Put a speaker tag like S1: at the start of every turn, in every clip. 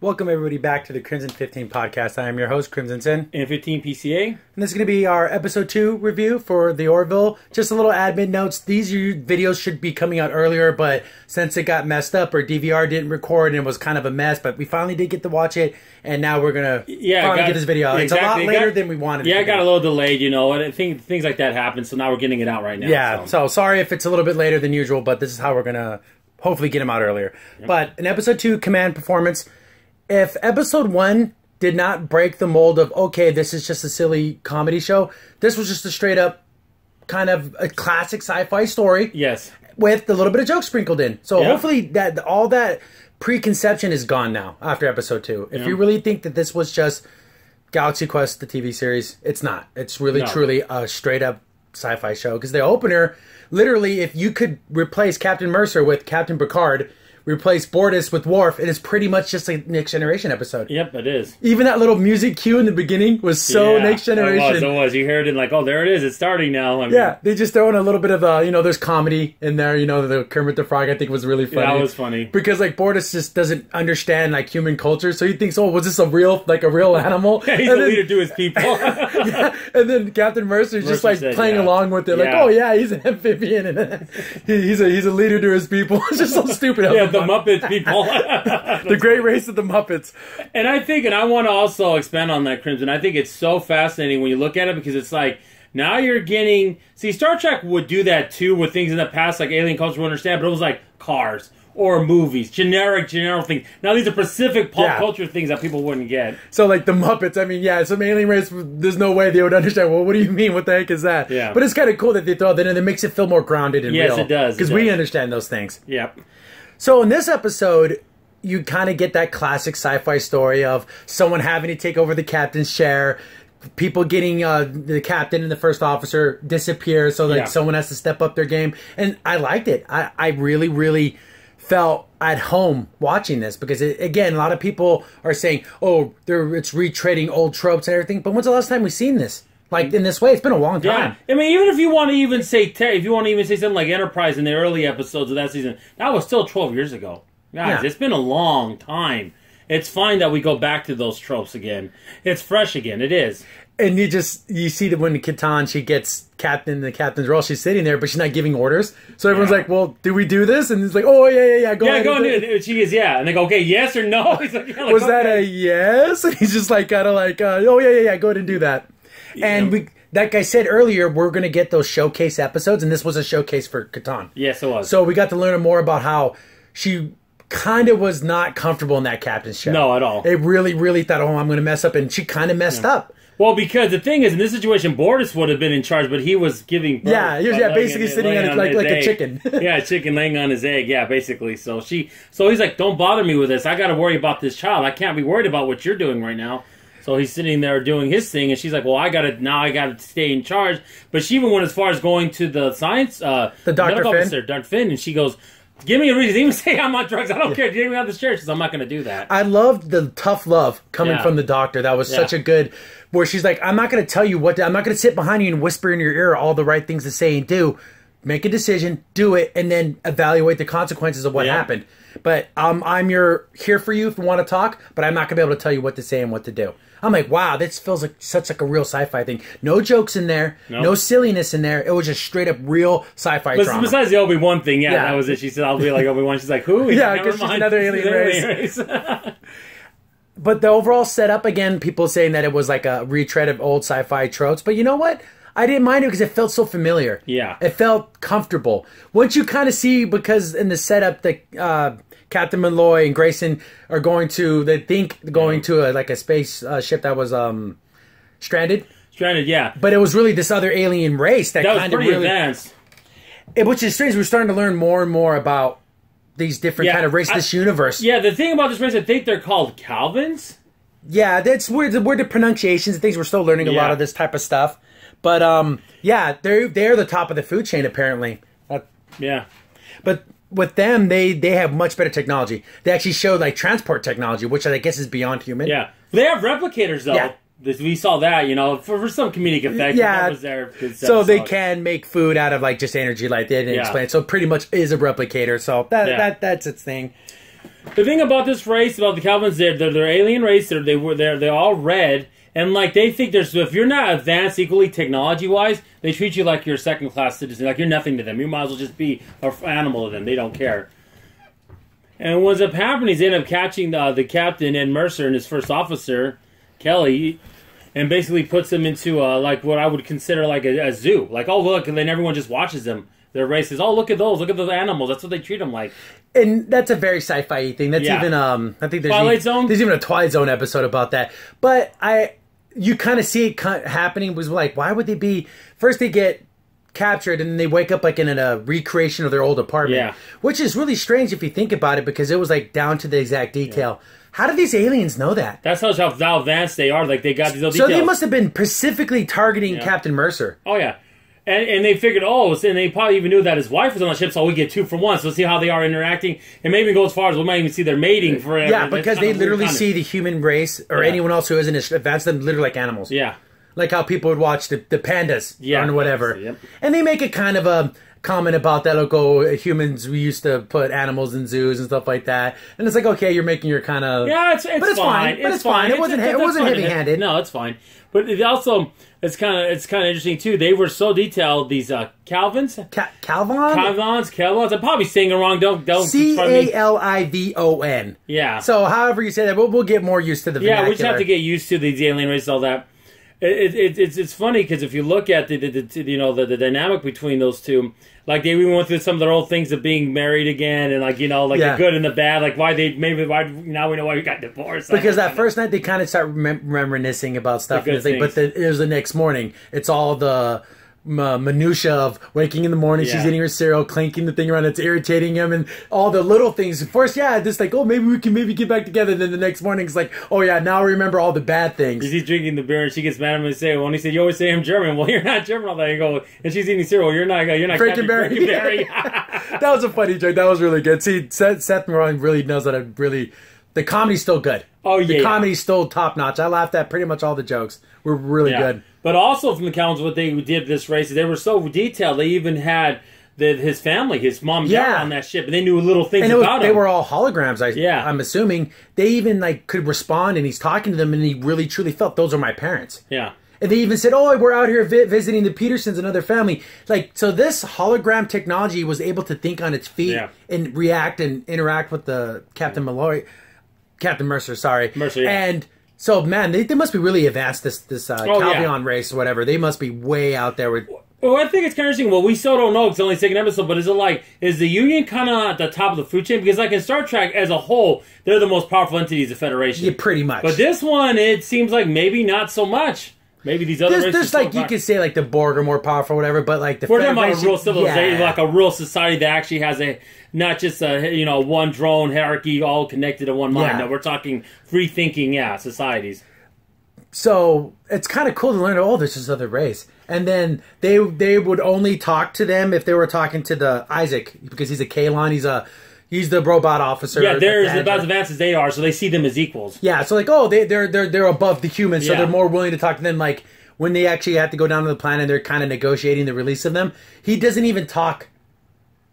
S1: Welcome everybody back to the Crimson 15 podcast. I am your host, Crimson Sin.
S2: And 15 PCA.
S1: And this is going to be our episode 2 review for the Orville. Just a little admin notes. These videos should be coming out earlier, but since it got messed up or DVR didn't record and it was kind of a mess, but we finally did get to watch it, and now we're going to finally get this video out. Exactly. It's a lot later than we wanted
S2: it got a little delayed, you know, and I think things like that happen, so now we're getting it out right now.
S1: Yeah, so sorry if it's a little bit later than usual, but this is how we're going to hopefully get them out earlier. Yep. But in episode 2, Command Performance, if episode 1 did not break the mold of, okay, this is just a silly comedy show, this was just a straight up kind of a classic sci-fi story.
S2: Yes.
S1: With a little bit of jokes sprinkled in. So hopefully that all that preconception is gone now after episode 2. If you really think that this was just Galaxy Quest, the TV series, it's not. It's really truly a straight up sci-fi show. Because the opener, literally, if you could replace Captain Mercer with Captain Picard, replace Bortus with Worf, it is pretty much just a Next Generation episode.
S2: Yep, it is.
S1: Even that little music cue in the beginning was so Next Generation.
S2: It was. You heard it like, oh, there it is. It's starting now. I mean,
S1: yeah, they just throw in a little bit of, there's comedy in there. You know, the Kermit the Frog, I think, was really funny.
S2: Yeah, that was funny.
S1: Because, like, Bortus just doesn't understand, like, human culture, so he thinks, oh, was this a real animal?
S2: Yeah, he's a leader to his people.
S1: Yeah, and then Captain Mercer's just, like, playing along with it. Like, oh, yeah, he's an amphibian, and he's a leader to his people. It's just so stupid.
S2: Yeah, the Muppet people.
S1: The great race of the Muppets.
S2: And I want to also expand on that, Crimson. I think it's so fascinating when you look at it, because it's like, now you're getting... See, Star Trek would do that too with things in the past, like alien culture would understand, but it was like cars or movies, generic things. Now these are specific pop culture things that people wouldn't get.
S1: So like the Muppets, I mean, some alien race, there's no way they would understand, well, what do you mean? What the heck is that?
S2: Yeah.
S1: But it's kind of cool that they throw that in. It makes it feel more grounded and real.
S2: Yes, it does.
S1: Because we understand those things.
S2: Yep.
S1: So in this episode, you kind of get that classic sci-fi story of someone having to take over the captain's chair, people getting the captain and the first officer disappear, so like someone has to step up their game. And I liked it. I really, really felt at home watching this, because again, a lot of people are saying, oh, it's retreading old tropes and everything. But when's the last time we've seen this? Like, in this way, it's been a long time.
S2: Yeah. I mean, even if you want to even say something like Enterprise in the early episodes of that season, that was still 12 years ago. Guys, it's been a long time. It's fine that we go back to those tropes again. It's fresh again. It is. And
S1: you see that when Katan, she gets the captain's role, she's sitting there, but she's not giving orders. So everyone's like, well, do we do this? And it's like, oh, yeah, go ahead.
S2: Yeah, go and do it. She is, And they go, okay, yes or no? He's like,
S1: was that a yes? And he's just like, kind of like, oh, yeah, go ahead and do that. And like I said earlier, we're going to get those showcase episodes, and this was a showcase for Katan.
S2: Yes, it was.
S1: So we got to learn more about how she kind of was not comfortable in that captain's chair.
S2: No, at all.
S1: It really, really thought, oh, I'm going to mess up, and she kind of messed up.
S2: Well, because the thing is, in this situation, Bortus would have been in charge, but he was giving birth.
S1: Basically sitting on like a chicken.
S2: A chicken laying on his egg, basically. So he's like, don't bother me with this. I got to worry about this child. I can't be worried about what you're doing right now. So he's sitting there doing his thing, and she's like, well, I got to stay in charge. But she even went as far as going to the science,
S1: the medical officer,
S2: Dr. Finn, and she goes, give me a reason. Even say I'm on drugs. I don't care. Get me out of this church. I'm not going to do that.
S1: I loved the tough love coming from the doctor. That was such a good, where she's like, I'm not going to tell you I'm not going to sit behind you and whisper in your ear all the right things to say and do. Make a decision, do it, and then evaluate the consequences of what happened. But I'm here for you if you want to talk, but I'm not going to be able to tell you what to say and what to do. I'm like, wow, this feels like such like a real sci-fi thing. No jokes in there, no silliness in there. It was just straight up real sci-fi drama.
S2: Besides the Obi-Wan thing, that was it. She said, I'll be like Obi-Wan. She's like, who?
S1: Because she's another alien race. But the overall setup, again, people saying that it was like a retread of old sci-fi tropes. But you know what? I didn't mind it because it felt so familiar.
S2: Yeah.
S1: It felt comfortable. Once you kind of see, because in the setup, the Captain Malloy and Grayson are going to a space ship that was stranded.
S2: Stranded, yeah.
S1: But it was really this other alien race that kind of
S2: really advanced.
S1: Which is strange. We're starting to learn more and more about these different kind of races, this universe.
S2: Yeah, the thing about this race, I think they're called Calvins.
S1: Yeah, that's weird. The pronunciations and things. We're still learning a lot of this type of stuff. But they're the top of the food chain apparently. But with them, they have much better technology. They actually showed like transport technology, which I guess is beyond human.
S2: Yeah, they have replicators though. Yeah. We saw that, for some comedic effect.
S1: Yeah,
S2: that was there.
S1: So they can make food out of like just energy, like they didn't explain. So pretty much is a replicator. So that's its thing.
S2: The thing about this race, about the Calvins, they're alien race. They're all red, and like they think if you're not advanced equally technology wise, they treat you like you're a second class citizen, like you're nothing to them. You might as well just be an animal to them. They don't care. And what ends up happening is they end up catching the captain and Mercer and his first officer, Kelly, and basically puts them into like what I would consider like a zoo. Like, oh look, and then everyone just watches them. Their races. Oh, look at those animals. That's what they treat them like.
S1: And that's a very sci-fi thing. That's even I think there's even a Twilight Zone episode about that. But you kind of see it happening. Was like, why would they be? First they get captured and then they wake up like in a recreation of their old apartment, which is really strange if you think about it, because it was like down to the exact detail. How do these aliens know that?
S2: That's how advanced they are. Like they got these little details.
S1: So they must have been specifically targeting Captain Mercer.
S2: Oh yeah. And they figured, and they probably even knew that his wife was on the ship, so we get 2 for 1. So let's see how they are interacting. And maybe go as far as we might even see their mating for it.
S1: Yeah, because they literally see the human race or anyone else who isn't advanced them literally like animals.
S2: Yeah.
S1: Like how people would watch the pandas or whatever.
S2: Yep.
S1: And they make a kind of a comment about that. Like, humans, we used to put animals in zoos and stuff like that. And it's like, okay, you're making your kind of...
S2: Yeah, it's fine.
S1: But it's fine. It wasn't heavy-handed.
S2: No, it's fine. But it also... It's kind of interesting too. They were so detailed. These Calvins, Calvins. I'm probably saying it wrong. Don't
S1: Calivon.
S2: Yeah.
S1: So however you say that, we'll get more used to the vernacular.
S2: Yeah, we just have to get used to these alien races, all that. It's funny because if you look at the dynamic between those two, like they even went through some of their old things of being married again, and the good and the bad, like why now we know why we got divorced.
S1: Because that first night they kind of start reminiscing about stuff, but it was the next morning. It's all the minutia of waking in the morning, she's eating her cereal, clanking the thing around, it's irritating him, and all the little things. First, just like, maybe we can get back together. Then the next morning, it's like, now I remember all the bad things.
S2: He's drinking the beer, and she gets mad at him and say, "Well," and he said, "You always say I'm German." Well, you're not German all that. You go, and she's eating cereal. You're not
S1: Frankenberry. That was a funny joke. That was really good. See, Seth MacFarlane really knows that. The comedy's still good.
S2: Oh, yeah.
S1: The comedy's still top notch. I laughed at pretty much all the jokes. Were really good.
S2: But also from the Calvins, what they did this race, they were so detailed. They even had his family, his mom, and dad on that ship, and they knew little things about him.
S1: They were all holograms. I'm assuming they even could respond, and he's talking to them, and he really truly felt those are my parents.
S2: Yeah.
S1: And they even said, we're out here visiting the Petersons, another family. So this hologram technology was able to think on its feet and react and interact with the Captain Mercer, sorry.
S2: Mercer, yeah.
S1: And so, man, they must be really advanced, this Calvion race or whatever. They must be way out there with...
S2: Well, I think it's kind of interesting. Well, we still don't know. It's only the second episode, but is the Union kind of at the top of the food chain? Because in Star Trek as a whole, they're the most powerful entities of Federation.
S1: Yeah, pretty much.
S2: But this one, it seems like maybe not so much. Maybe these other races...
S1: you could say, the Borg are more powerful or whatever, but,
S2: we're talking about a real civilization, like a real society that actually has not just one drone hierarchy all connected to one mind. No, we're talking free-thinking, societies.
S1: So, it's kind of cool to learn, there's this other race. And then they would only talk to them if they were talking to the Isaac, because he's a Kaelon, he's the robot officer.
S2: Yeah, they're about as advanced as they are, so they see them as equals.
S1: Yeah, so they're above the humans, so they're more willing to talk to them. When they actually have to go down to the planet, and they're kind of negotiating the release of them. He doesn't even talk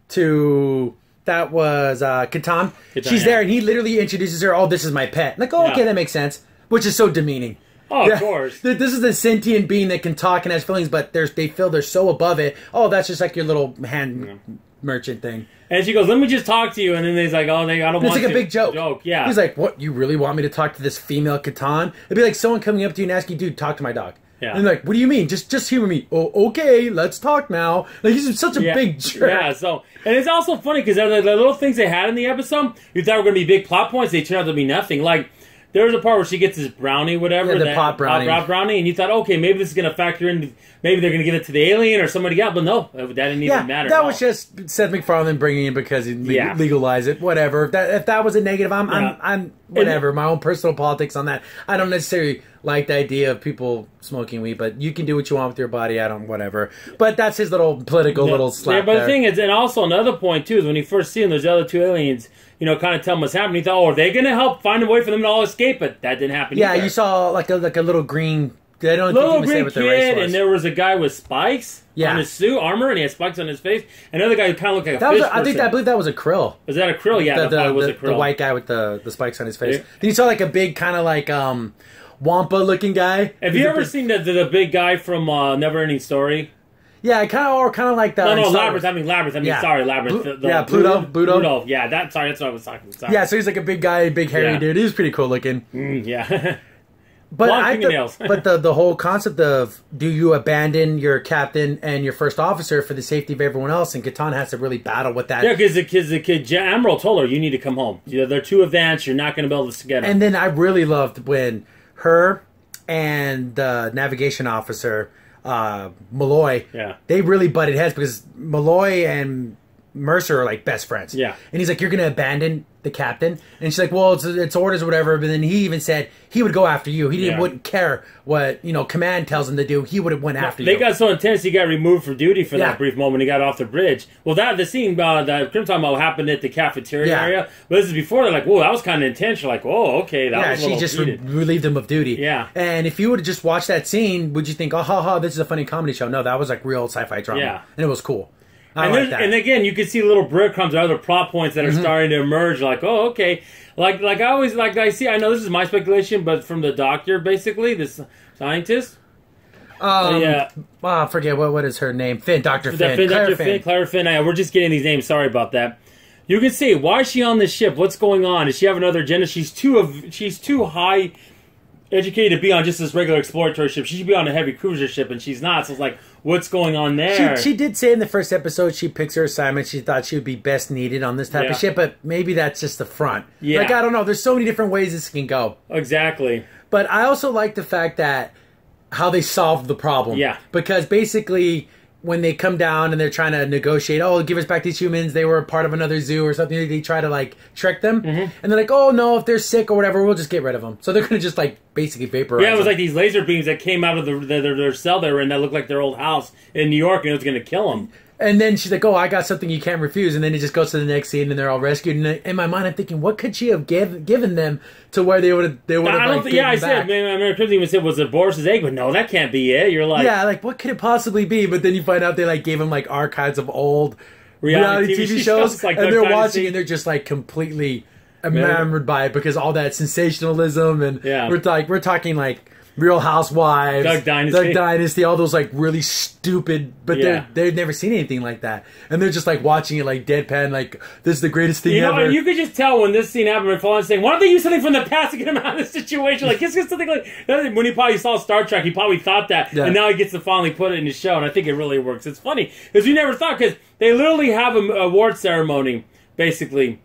S1: to... That was Catan. She's there, and he literally introduces her, this is my pet. Okay, that makes sense. Which is so demeaning.
S2: Oh, of course.
S1: This is a sentient being that can talk and has feelings, but they feel they're so above it. That's just like your little hand merchant thing.
S2: And she goes, "Let me just talk to you." And then he's like, I don't want to.
S1: It's like a big joke.
S2: Yeah.
S1: He's like, "What? You really want me to talk to this female Catan?" It'd be like someone coming up to you and asking, "Dude, talk to my dog." Yeah. And what do you mean? Just humor me. Oh, okay, let's talk now. He's such a big jerk.
S2: Yeah, and it's also funny because the little things they had in the episode, you thought were going to be big plot points, they turned out to be nothing. There was a part where she gets this brownie, whatever.
S1: The pot brownie.
S2: And you thought, okay, maybe this is going to factor in, maybe they're going to give it to the alien or somebody else. But no, that didn't even matter.
S1: That was just Seth MacFarlane bringing it because he legalized it. Whatever. If that was a negative, I'm whatever. My own personal politics on that. I don't necessarily like the idea of people smoking weed, but you can do what you want with your body. I don't, whatever. But that's his little political little slap.
S2: Yeah, but the thing is, and also another point too, is when you first see him, there's the other two aliens, kind of tell him what's happening. He thought, are they going to help find a way for them to all escape? But that didn't happen either.
S1: You saw like a little green They don't
S2: little
S1: even say
S2: green
S1: what the race
S2: kid,
S1: was.
S2: and there was a guy with spikes on his suit armor, and he had spikes on his face. Another guy who kind of looked like a fish person.
S1: I believe that was a krill.
S2: Was that a krill? Yeah, that was a krill.
S1: The white guy with the spikes on his face. Then you saw like a big kind of like Wampa looking guy.
S2: Have you ever seen the big guy from Neverending Story?
S1: Yeah, kind of like that.
S2: No, Labyrinth. Sorry, Labyrinth.
S1: Pluto.
S2: Yeah, that's what I was talking about.
S1: Yeah, so he's like a big guy, big hairy dude. He was pretty cool looking.
S2: Yeah.
S1: But
S2: long fingernails.
S1: but the whole concept of do you abandon your captain and your first officer for the safety of everyone else, and Catan has to really battle with that.
S2: Yeah, because the kid Admiral told her, you need to come home. They're too advanced. You're not going to be able to get them.
S1: And then I really loved when her and the navigation officer, Malloy, they really butted heads because Malloy and Mercer are like best friends.
S2: Yeah.
S1: And he's like, you're going to abandon the captain? And she's like, well, it's orders or whatever. But then he even said he would go after you. He wouldn't care what, command tells him to do. He would have went after you.
S2: They got so intense he got removed for duty for that brief moment. He got off the bridge. Well, the scene that Grim talking about happened at the cafeteria area. But this is before. They're like, whoa, that was kind of intense. You're like, oh, okay. That was a little
S1: she just
S2: heated.
S1: relieved him of duty.
S2: Yeah.
S1: And if you would have just watched that scene, would you think, oh, this is a funny comedy show? No, that was like real sci-fi drama.
S2: Yeah.
S1: And it was cool.
S2: And again, you can see little breadcrumbs or other plot points that are starting to emerge. Like, oh, okay. Like I always I know this is my speculation, but from the doctor, basically, this scientist.
S1: I forget what is her name? Dr. Finn.
S2: Clara Finn. We're just getting these names. Sorry about that. You can see why is she on this ship? What's going on? Does she have another agenda? She's too high educated to be on just this regular exploratory ship. She should be on a heavy cruiser ship, and she's not. So it's like, what's going on there?
S1: She did say in the first episode she picks her assignment. She thought she would be best needed on this type of ship, but maybe that's just the front.
S2: Yeah.
S1: Like, I don't know. There's so many different ways this can go.
S2: Exactly.
S1: But I also like the fact that how they solved the problem.
S2: Yeah.
S1: Because basically, when they come down and they're trying to negotiate, give us back these humans, they were part of another zoo or something, they try to like trick them, and they're like, oh no, if they're sick or whatever, we'll just get rid of them. So they're gonna just like basically vaporize.
S2: Yeah, it was
S1: them.
S2: like these laser beams that came out of their cell they were in that looked like their old house in New York, and it was gonna kill them.
S1: And then she's like, I got something you can't refuse. And then it just goes to the next scene and they're all rescued. And in my mind, I'm thinking, what could she have given them to where they would have like,
S2: I said, Crimson even said, was it Boris's egg? But no, that can't be it. You're like...
S1: Yeah, like, what could it possibly be? But then you find out they like gave him like archives of old reality TV shows.
S2: Like
S1: and they're watching and they're just like completely enamored by it because all that sensationalism. And we're talking like... Real Housewives,
S2: Duck Dynasty,
S1: all those like really stupid, but they've never seen anything like that, and they're just like watching it like deadpan, like this is the greatest thing ever.
S2: And you could just tell when this scene happened, Fallen saying, "Why don't they use something from the past to get him out of this situation?" Like, just something like when he probably saw Star Trek, he probably thought that, and now he gets to finally put it in his show, and I think it really works. It's funny because we never thought because they literally have an award ceremony basically.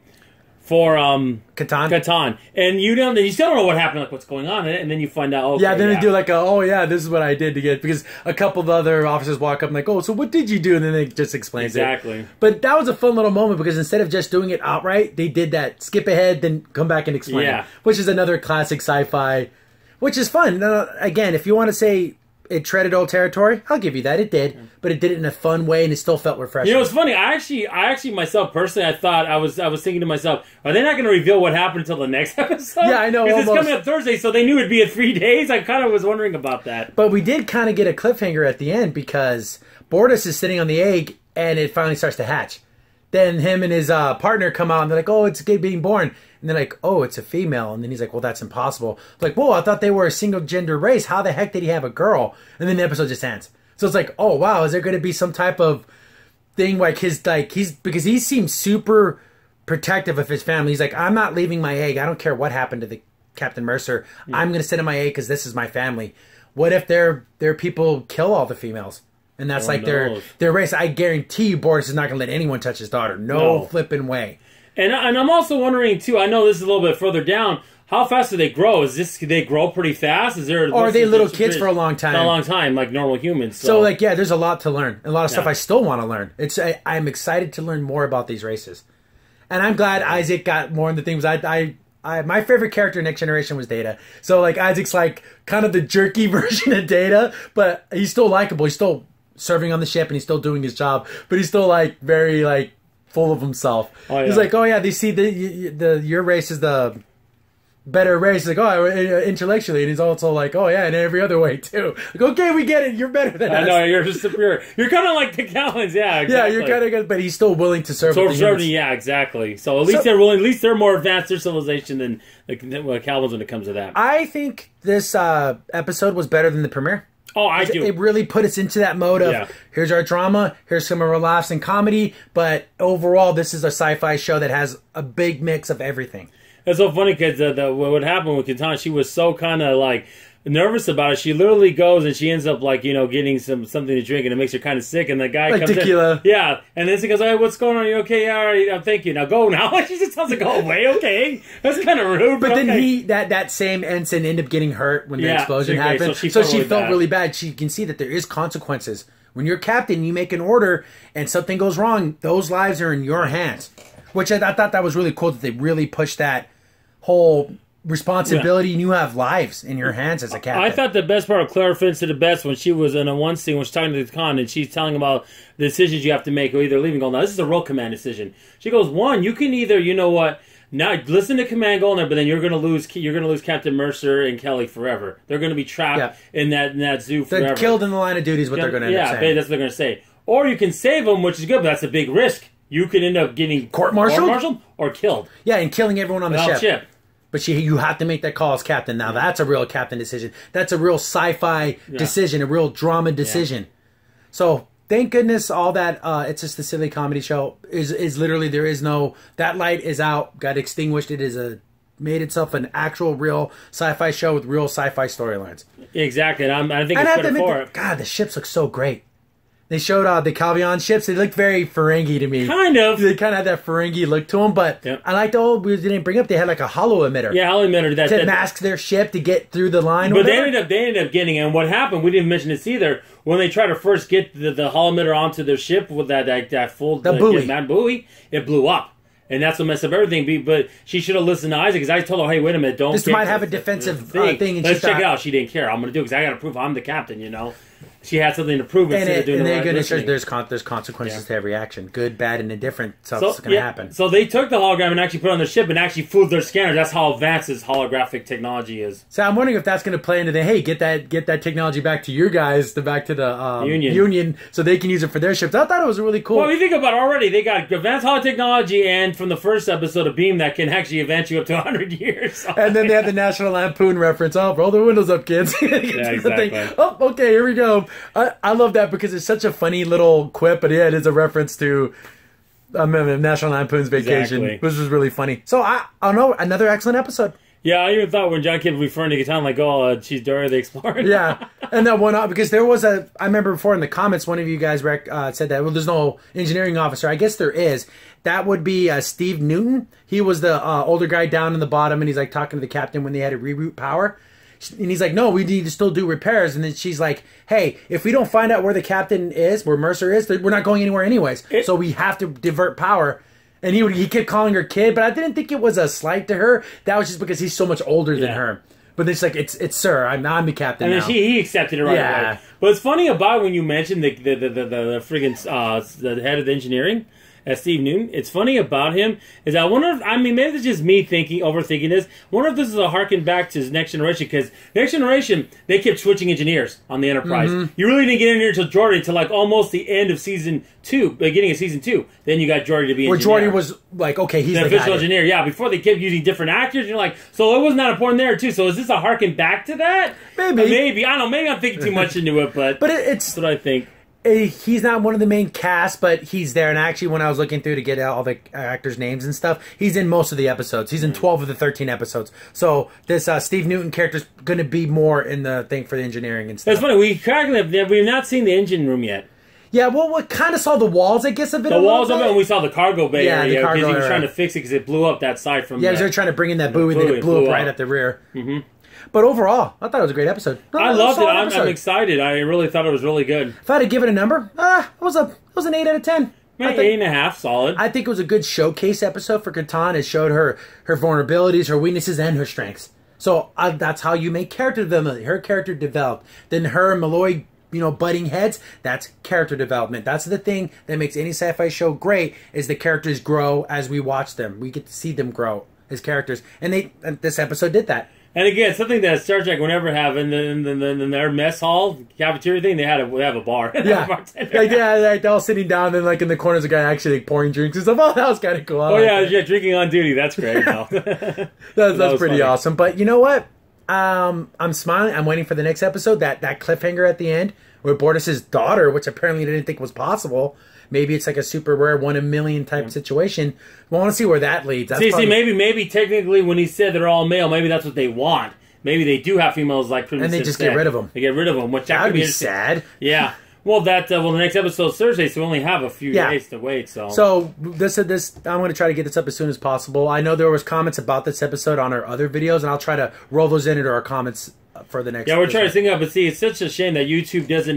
S2: For Catan, and you still don't know what happened, like what's going on in it, and then you find out. Okay,
S1: then they do like this is what I did to get because a couple of other officers walk up and like, so what did you do? And then they just explains
S2: exactly.
S1: But that was a fun little moment because instead of just doing it outright, they did that skip ahead, then come back and explain.
S2: Yeah,
S1: which is another classic sci-fi, which is fun. Again, if you want to say it treaded old territory, I'll give you that. It did, but it did it in a fun way, and it still felt refreshing.
S2: You know, it's funny. I actually myself personally, I was thinking to myself, are they not going to reveal what happened until the next episode?
S1: Yeah, I know.
S2: Because it's coming up Thursday, so they knew it'd be in 3 days. I kind of was wondering about that.
S1: But we did kind of get a cliffhanger at the end because Bortus is sitting on the egg, and it finally starts to hatch. Then him and his partner come out, and they're like, it's being born. And they're like, it's a female. And then he's like, well, that's impossible. Like, whoa, I thought they were a single gender race. How the heck did he have a girl? And then the episode just ends. So it's like, oh, wow, is there going to be some type of thing because he seems super protective of his family. He's like, I'm not leaving my egg. I don't care what happened to the Captain Mercer. Yeah. I'm going to sit in my egg because this is my family. What if their people kill all the females? And that's their race. I guarantee you Boris is not going to let anyone touch his daughter. No flipping way.
S2: And I'm also wondering, too, I know this is a little bit further down, how fast do they grow? Do they grow pretty fast? Or
S1: are they little kids for a long time?
S2: A long time, like normal humans.
S1: So there's a lot to learn. A lot of stuff I still want to learn. I'm excited to learn more about these races. And I'm glad Isaac got more into things. My favorite character in Next Generation was Data. So, Isaac's, kind of the jerky version of Data, but he's still likable. He's still serving on the ship, and he's still doing his job. But he's still, very, full of himself. Oh, yeah. He's like, they see your race is the better race. Like, oh, intellectually, and he's also like, oh yeah, in every other way too. Like, okay, we get it. You're better than us.
S2: I know you're just superior. You're kind of like the Callans, yeah. Exactly.
S1: Yeah, you're kind of good, but he's still willing to serve.
S2: Yeah, exactly. So at least they're willing. At least they're more advanced their civilization than Calvins when it comes to that.
S1: I think this episode was better than the premiere.
S2: Oh, I do.
S1: It really put us into that mode of here's our drama, here's some of our laughs and comedy, but overall, this is a sci-fi show that has a big mix of everything.
S2: It's so funny because what happened with Katana, she was so kind of like nervous about it. She literally goes and she ends up like, getting something to drink, and it makes her kind of sick. And the guy
S1: like
S2: comes
S1: tequila.
S2: in. Yeah. And then she goes, hey, what's going on? Are you okay? Yeah, all right. Thank you. Now go now. She just tells her, go away. Okay. That's kind of rude.
S1: But then that same ensign ended up getting hurt when the explosion happened. So she felt really bad. She can see that there is consequences. When you're captain, you make an order and something goes wrong, those lives are in your hands. Which I thought that was really cool that they really pushed that whole responsibility, and you have lives in your hands as a captain.
S2: I thought the best part of Claire Fence to the best when she was in a one scene when she's talking to the Khan and she's telling about the decisions you have to make, or either leaving Gold. Now this is a roll command decision. She goes, one, you can either, now listen to command Gold, but then you're gonna lose Captain Mercer and Kelly forever. They're gonna be trapped in that zoo forever.
S1: They're killed in the line of duty is what they're gonna end up saying.
S2: Yeah, that's what they're gonna say. Or you can save them, which is good, but that's a big risk. You could end up getting court-martialed or killed.
S1: Yeah, and killing everyone on the ship. But you have to make that call as captain. Now, that's a real captain decision. That's a real sci-fi decision, a real drama decision. So, thank goodness all that, it's just a silly comedy show, is literally, there is no, that light is out, got extinguished. It is made itself an actual real sci-fi show with real sci-fi storylines.
S2: Exactly, and I think it's better for it.
S1: God, the ships look so great. They showed the Calvion ships. They looked very Ferengi to me.
S2: Kind of.
S1: They kind of had that Ferengi look to them. But I liked we didn't bring up, they had like a hollow emitter.
S2: Yeah, hollow emitter.
S1: To mask their ship to get through the line.
S2: But they ended up getting, and what happened, we didn't mention this either, when they tried to first get the hollow emitter onto their ship with that full buoy, it blew up. And that's what messed up everything. But she should have listened to Isaac, because I told her, hey, wait a minute, don't.
S1: This might have a defensive thing. And
S2: let's check it out. She didn't care. I'm going to do it because I got to prove I'm the captain, She had something to prove instead of doing
S1: there's consequences to every action. Good, bad, and indifferent. So it's going to happen.
S2: So they took the hologram and actually put it on their ship and actually fooled their scanners. That's how advanced this holographic technology is.
S1: So I'm wondering if that's going to play into get that technology back to your guys, back to the Union, so they can use it for their ships. I thought it was really cool.
S2: Well, if you think about it already, they got advanced holo technology, and from the first episode, a beam that can actually advance you up to 100 years.
S1: And then they had the National Lampoon reference. Oh, roll the windows up, kids.
S2: Yeah, exactly.
S1: Oh, okay, here we go. I love that because it's such a funny little quip, but it is a reference to National Lampoon's Vacation, which was really funny. So I don't know, another excellent episode.
S2: Yeah, I even thought when John kept referring to Katana, like, oh, she's Dora the Explorer.
S1: Yeah, and that one because there was I remember before in the comments, one of you guys said that, well, there's no engineering officer. I guess there is. That would be Steve Newton. He was the older guy down in the bottom, and he's like talking to the captain when they had to reroute power. And he's like, no, we need to still do repairs. And then she's like, hey, if we don't find out where the captain is, where Mercer is, we're not going anywhere anyways. So we have to divert power. And he kept calling her kid, but I didn't think it was a slight to her. That was just because he's so much older than her. But it's like, it's sir, I'm the captain now.
S2: He accepted it right away. But it's funny about when you mentioned the friggin' the head of the engineering, Steve Newton. It's funny about him is I wonder if, maybe it's just me overthinking this. I wonder if this is a harken back to his Next Generation, because Next Generation, they kept switching engineers on the Enterprise. You really didn't get in here until Geordi, until like almost the end of season 2, beginning of season 2. Then you got Geordi to be engineer.
S1: Where Geordi was like, okay, he's the
S2: official engineer. Yeah, before they kept using different actors. You're like, so it was not important there too. So is this a harken back to that? Maybe. I don't know. Maybe I'm thinking too much into it, but it's what I think.
S1: He's not one of the main cast, but he's there. And actually, when I was looking through to get all the actors' names and stuff, he's in most of the episodes. He's in 12 of the 13 episodes. So this Steve Newton character's going to be more in the thing for the engineering and stuff.
S2: It's funny. We've not seen the engine room yet.
S1: Yeah, well, we kind of saw the walls, I guess, of it.
S2: The walls of it, and we saw the cargo bay area
S1: because
S2: he was trying to fix it because it blew up that side from.
S1: Yeah, they were trying to bring in that buoy, and then it blew up right at the rear. But overall, I thought it was a great episode.
S2: I loved it. I'm excited. I really thought it was really good.
S1: If I had to give it a number, it was an 8 out of 10.
S2: Maybe 8.5, solid.
S1: I think it was a good showcase episode for Catan. It showed her vulnerabilities, her weaknesses, and her strengths. So that's how you make character development. Her character developed. Then her and Malloy, butting heads, that's character development. That's the thing that makes any sci-fi show great, is the characters grow as we watch them. We get to see them grow his characters, and this episode did that.
S2: And again, something that Star Trek would never have in their mess hall cafeteria thing. They have a bar.
S1: Yeah, like they're all sitting down, and like in the corners, a guy actually like pouring drinks and stuff. Oh, that was kind of cool.
S2: Yeah, drinking on duty. That's great. No.
S1: that's pretty funny. Awesome. But you know what? I'm smiling. I'm waiting for the next episode. That cliffhanger at the end with Bortus's daughter, which apparently they didn't think was possible. Maybe it's like a super rare 1 in a million type situation. We want to see where that leads.
S2: Maybe technically when he said they're all male, maybe that's what they want. Maybe they do have females like Crimson.
S1: And they just get rid of them.
S2: They get rid of them, which
S1: that would be sad.
S2: Yeah. Well, the next episode's Thursday, so we only have a few days to wait.
S1: So this I'm going to try to get this up as soon as possible. I know there was comments about this episode on our other videos, and I'll try to roll those into our comments for the next.
S2: Yeah, we're trying to think of, but see, it's such a shame that YouTube doesn't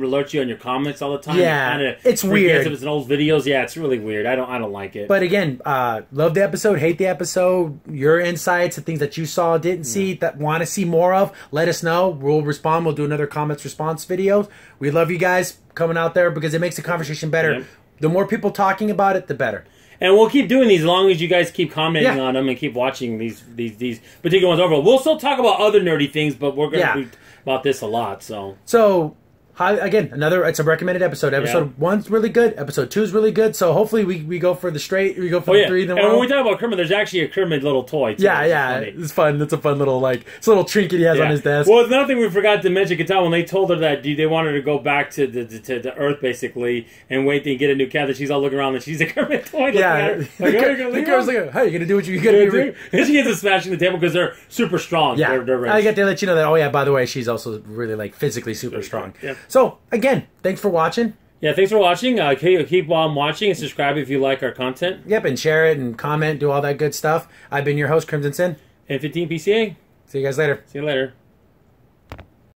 S2: alert you on your comments all the time.
S1: Yeah, it's weird.
S2: If it's an old videos, yeah, it's really weird. I don't like it.
S1: But again, love the episode, hate the episode. Your insights and things that you saw, didn't see, that want to see more of, let us know. We'll respond. We'll do another comments response video. We love you guys coming out there because it makes the conversation better. Yep. The more people talking about it, the better.
S2: And we'll keep doing these as long as you guys keep commenting on them and keep watching these particular ones over. We'll still talk about other nerdy things, but we're going to be about this a lot. So again, it's a recommended episode. Episode 1's really good. Episode 2's really good. So hopefully we go for the straight. We go for the 3 in the row. And when we talk about Kermit, there's actually a Kermit little toy, too.
S1: Yeah. It's fun. It's a fun little, it's a little trinket he has on his desk.
S2: Well, it's another thing we forgot to mention, Katal, when they told her that they wanted her to go back to the Earth, basically, and wait and get a new cat, that she's all looking around and she's a Kermit toy.
S1: Yeah. The girl's like, hey, you're going to do what you got to do.
S2: And she ends up smashing the table because they're super strong.
S1: Yeah.
S2: They're rich.
S1: I get to let you know that, by the way, she's also really, physically super strong. Yeah. So, again, thanks for watching.
S2: Yeah, thanks for watching. Keep watching and subscribe if you like our content.
S1: Yep, and share it and comment, do all that good stuff. I've been your host, Crimson Sin.
S2: And 15 PCA.
S1: See you guys later.
S2: See you later.